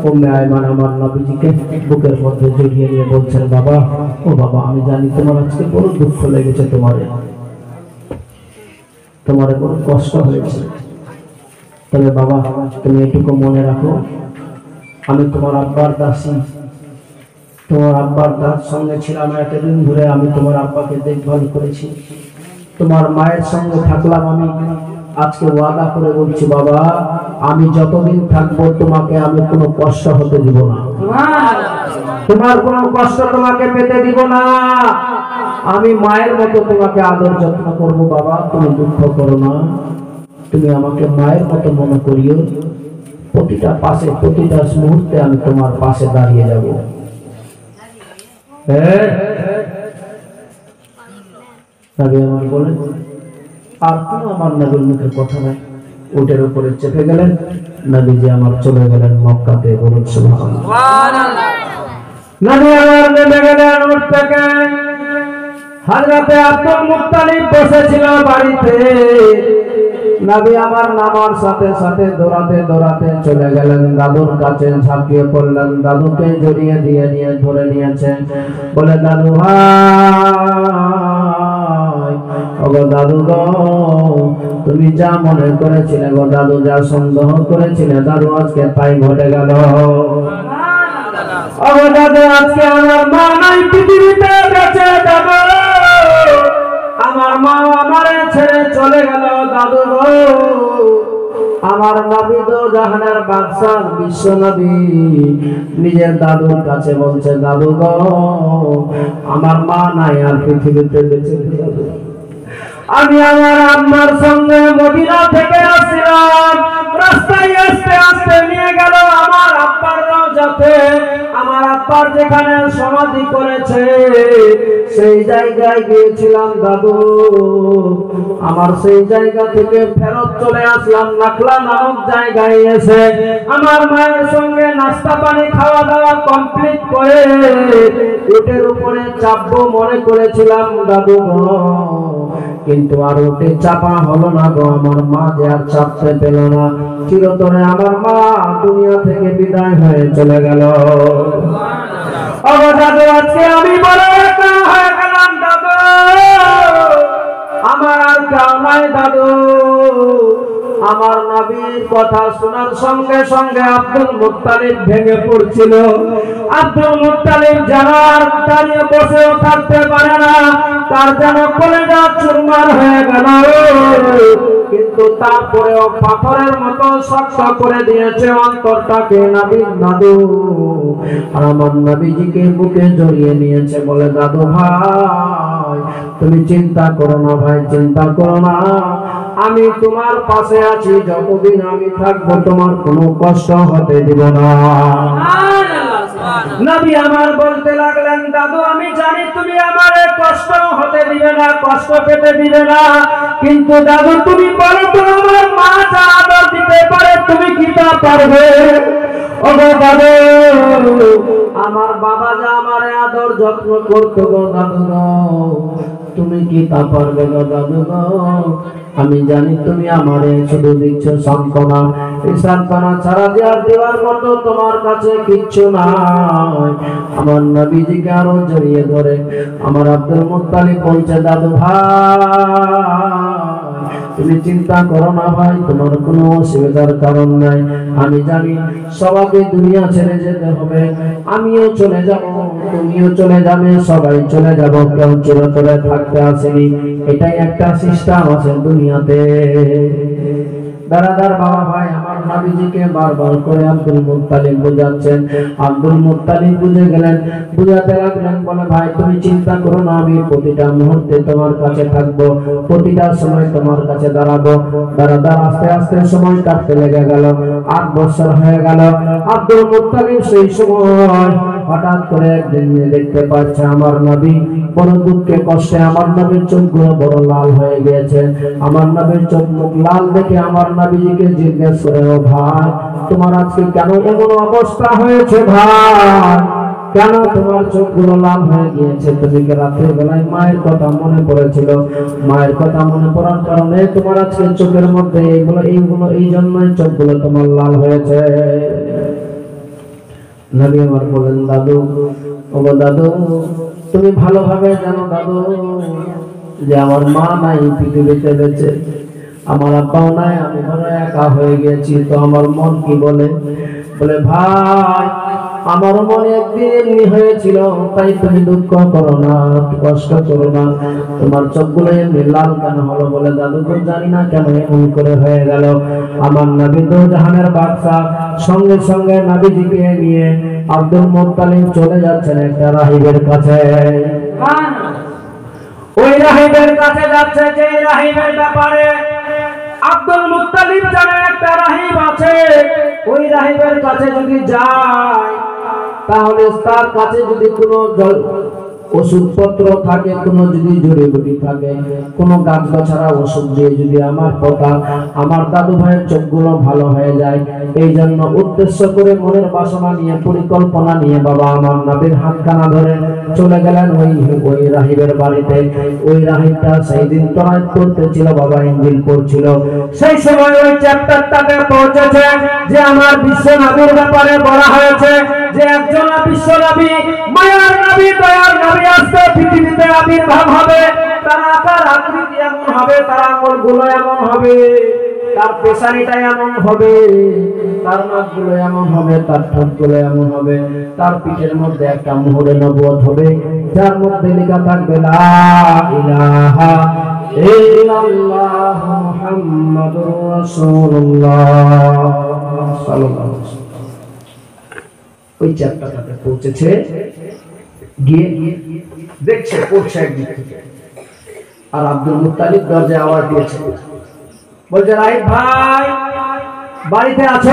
উম্মে আয়মান আমার নবীজিকে বুকের মধ্যে জড়িয়ে নিয়ে বলছেন, বাবা, ও বাবা, আমি জানি তোমার আজকে বড় দুঃখ লেগেছে, তোমার বড় কষ্ট হয়েছে, তবে বাবা তুমি এটুকু মনে রাখো, আমি তোমার আব্বার দাসী, তোমার আব্বার দাস সঙ্গে ছিলাম এতদিন ধরে, আমি তোমার আব্বাকে দেখভাল করেছি, তোমার মায়ের সঙ্গে থাকলাম। আমি আজকে ওয়াদা করে বলছি বাবা, আমি যতদিন থাকবো তোমাকে আমি কোনো কষ্ট হতে দিব না, তোমার কোনো কষ্ট তোমাকে পেতে দিব না, আমি মায়ের মতো তোমাকে আদর যত্ন করব। বাবা তুমি দুঃখ করো না, তুমি আমাকে মায়ের মতো মনে করিও, প্রতিটা পাশে প্রতিটা মুহূর্তে আমি তোমার পাশে দাঁড়িয়ে যাব। আমার বলেন, আর কোনো আমার নবীর মুখের কথা নাই। উটের উপরে চেপে গেলেন, নবীজি আমার চলে গেলেন মক্কাতে। বলুন সুবহানাল্লাহ। নবী আমার নেমে গেলেন উট থেকে। হযরতে আব্দুল মুত্তালিব বসেছিল বাড়িতে। নবী আমার নামার সাথে সাথে দৌড়াতে দৌড়াতে চলে গেলেন দাদুর কাছে, ঝাঁপিয়ে পড়লেন, দাদুকে জড়িয়ে দিয়ে নিয়ে ধরে নিয়েছেন, বলে দাদু ভাই, ওগো দাদু গো, তুমি যা মনে করেছিলে গো দাদু, যা সন্দেহ করেছিলে দাদু, আজকে তাই ঘটে গেল। ওগো দাদু, আজকে আমার মা নাই পৃথিবীতে, বেঁচে যাব, আমার মা আমারে ছেড়ে চলে গেল দাদু গো। আমার নবী তো জাহানের বাদশা বিশ্ব নবী নিজের দাদুর কাছে বলছে, দাদু গো, আমার মা নাই আর পৃথিবীতে বেঁচে গেল। আমি আমার আম্মার সঙ্গে মদিনা থেকে আসছিলাম, রাস্তায় আস্তে আস্তে নিয়ে গেল আমার আব্বার রওজাতে। আমার আব্বার যেখানে সমাধি করেছে সেই জায়গায় গিয়েছিলাম দাদু। আমার সেই জায়গা থেকে ফেরত চলে আসলাম নাখলা নামক জায়গায়। এসে আমার মায়ের সঙ্গে নাস্তা পানি খাওয়া দাওয়া কমপ্লিট করে উটের উপরে চাপবো মনে করেছিলাম দাদু গো, কিন্তু আর উঠে চাপা হলো না গো। আমার মা যে আর চাপতে পেল না, চিরতরে আমার মা দুনিয়া থেকে বিদায় হয়ে চলে গেল। দাদু, আজকে আমি বড় একা হয়ে গেলাম দাদু, আমার আর কেউ নাই দাদু। আমার নবীর কথা শোনার সঙ্গে সঙ্গে আব্দুল মুত্তালিব ভেঙে পড়ছিল। আব্দুল মুত্তালিব জানার দাঁড়িয়ে বসেও থাকতে পারে না, তার যেন কলেজা চুরমার হয়ে গেল, কিন্তু তারপরেও পাথরের মতো শক্ত করে দিয়েছে অন্তরটাকে নবীর দাদু। আর আমার নবীজিকে বুকে জড়িয়ে নিয়েছে, বলে দাদু ভাই, তুমি চিন্তা করো না ভাই, চিন্তা করো না, আমি তোমার পাশে আছি, যতদিন আমি থাকবো তোমার কোনো কষ্ট হতে দিব না। নবী আমার বলতে লাগলেন, দাদু আমি জানি তুমি আমার কষ্ট হতে দিবে না, কষ্ট পেতে দিবে না, কিন্তু দাদু তুমি বলো তো, আমার মা যা আদর দিতে পারে তুমি কি তা পারবে? ওগো দাদু, আমার বাবা যা আমারে আদর যত্ন করতো গো দাদু গো, তুমি কি তা পারবে গো দাদু গো? আমি জানি তুমি আমারে শুধু দিচ্ছ সান্ত্বনা, এই সান্ত্বনা ছাড়া দেওয়ার মতো তোমার কাছে কিচ্ছু নাই। আমার নবীজিকে আরো জড়িয়ে ধরে আমার আব্দুল মুত্তালিব বলছে, দাদু ভাই, তুমি চিন্তা করো না ভাই, তোমার কোনো অসুবিধার কারণ নাই। আমি জানি সবাইকে দুনিয়া ছেড়ে যেতে হবে, আমিও চলে যাব, তুমিও চলে যাবে, সবাই চলে যাব, কেউ চিরতরে থাকতে আসেনি, এটাই একটা সিস্টেম আছে দুনিয়াতে। দাদার বাবা ভাই আমার নবীজিকে বারবার করে আব্দুল মুত্তালিব বুঝাচ্ছেন। আব্দুল মুত্তালিব বুঝে গেলেন, বুঝাতে লাগলেন, বলে ভাই তুমি চিন্তা করো না, আমি প্রতিটা মুহূর্তে তোমার কাছে থাকবো, প্রতিটা সময় তোমার কাছে দাঁড়াবো। দাদা আস্তে আস্তে সময় কাটতে লেগে গেল, 8 বছর হয়ে গেল। আব্দুল মুত্তালিব সেই সময় হঠাৎ করে একদিন দেখতে পাচ্ছে আমার নবী বড় দুঃখে কষ্টে, আমার নবীর চোখগুলো বড় লাল হয়ে গিয়েছে। আমার নবীর চোখ মুখ লাল দেখে আমার নবীজিকে জিজ্ঞেস করে, ও ভাই, তোমার আজকে কেন এমন অবস্থা হয়েছে ভাই, কেন তোমার চোখগুলো লাল হয়ে গিয়েছে? তুমি কি রাতের বেলায় মায়ের কথা মনে পড়েছিল? মায়ের কথা মনে পড়ার কারণে তোমার আজকে চোখের মধ্যে এইগুলো এই জন্যই চোখগুলো তোমার লাল হয়েছে। নবী আমার বলেন, দাদু, ও দাদু, তুমি ভালোভাবে জানো দাদু যে আমার মা নাই পৃথিবীতে বেঁচে, আমার আব্বাও নাই, আমি ঘরে একা হয়ে গেছি। তো আমার মন কি বলে? বলে, ভাই, আমার মনে একদিন এমনি হয়েছিল, তাই তুমি দুঃখ করো না, কষ্ট করো না। তোমার চোখগুলো এমনি লাল কেন হলো? বলে, দাদু তো জানি না কেন এমন করে হয়ে গেল। আমার নবী দো জাহানের বাদশা সঙ্গে সঙ্গে নবীজিকে নিয়ে আব্দুল মুত্তালিব চলে যাচ্ছেন একটা রাহিবের কাছে। ওই রাহিবের কাছে যাচ্ছে, যে রাহিবের ব্যাপারে আব্দুল মুত্তালিব জানে একটা রাহিব আছে। ওই রাহিবের কাছে যদি যায়, তাহলে তার কাছে যদি কোনো ওষুধপত্র থাকে, কোনো যদি জড়িবুটি থাকে, কোনো গাছ গাছারা ওষুধ দিয়ে যদি আমার দাদু ভাইয়ের চোখগুলো ভালো হয়ে যায়, এই জন্য উদ্দেশ্য করে মনের বাসনা নিয়ে, পরিকল্পনা নিয়ে বাবা আমার নবীর হাতখানা ধরে চলে গেলেন ওই রাহিবের বাড়িতে। ওই রাহিবটা সেই দিন তরাত করতেছিল বাবা, ইঞ্জিল পড়ছিল। সেই সময় ওই চ্যাপ্টারটাতে পৌঁছেছে যে আমার বিশ্ব নবীর ব্যাপারে বলা হয়েছে যে একজন বিশ্ব নবী, মায়ার নবী, দয়ার নবী আসবে, পৃথিবীতে আবির্ভাব হবে। তার আকার আকৃতি এমন হবে, তার আঙুলগুলো এমন হবে, তার পেশানিটা এমন হবে, তার নাকগুলো এমন হবে, তার ঠোঁটগুলো এমন হবে, তার পিঠের মধ্যে একটা মুহরে নবুয়ত হবে, যার মধ্যে লেখা থাকবে লা ইলাহা ইল্লাল্লাহ মুহাম্মাদুর রাসূলুল্লাহ সাল্লাল্লাহু আলাইহি ওয়াসাল্লাম। ওই চ্যাপ্টারটাতে পৌঁছেছে, গিয়ে দেখছে, পড়ছে একদিক থেকে। আর আব্দুল মুত্তালিব দরজায় আওয়াজ দিয়েছে, বলছে, রাহিব ভাই বাড়িতে আছো?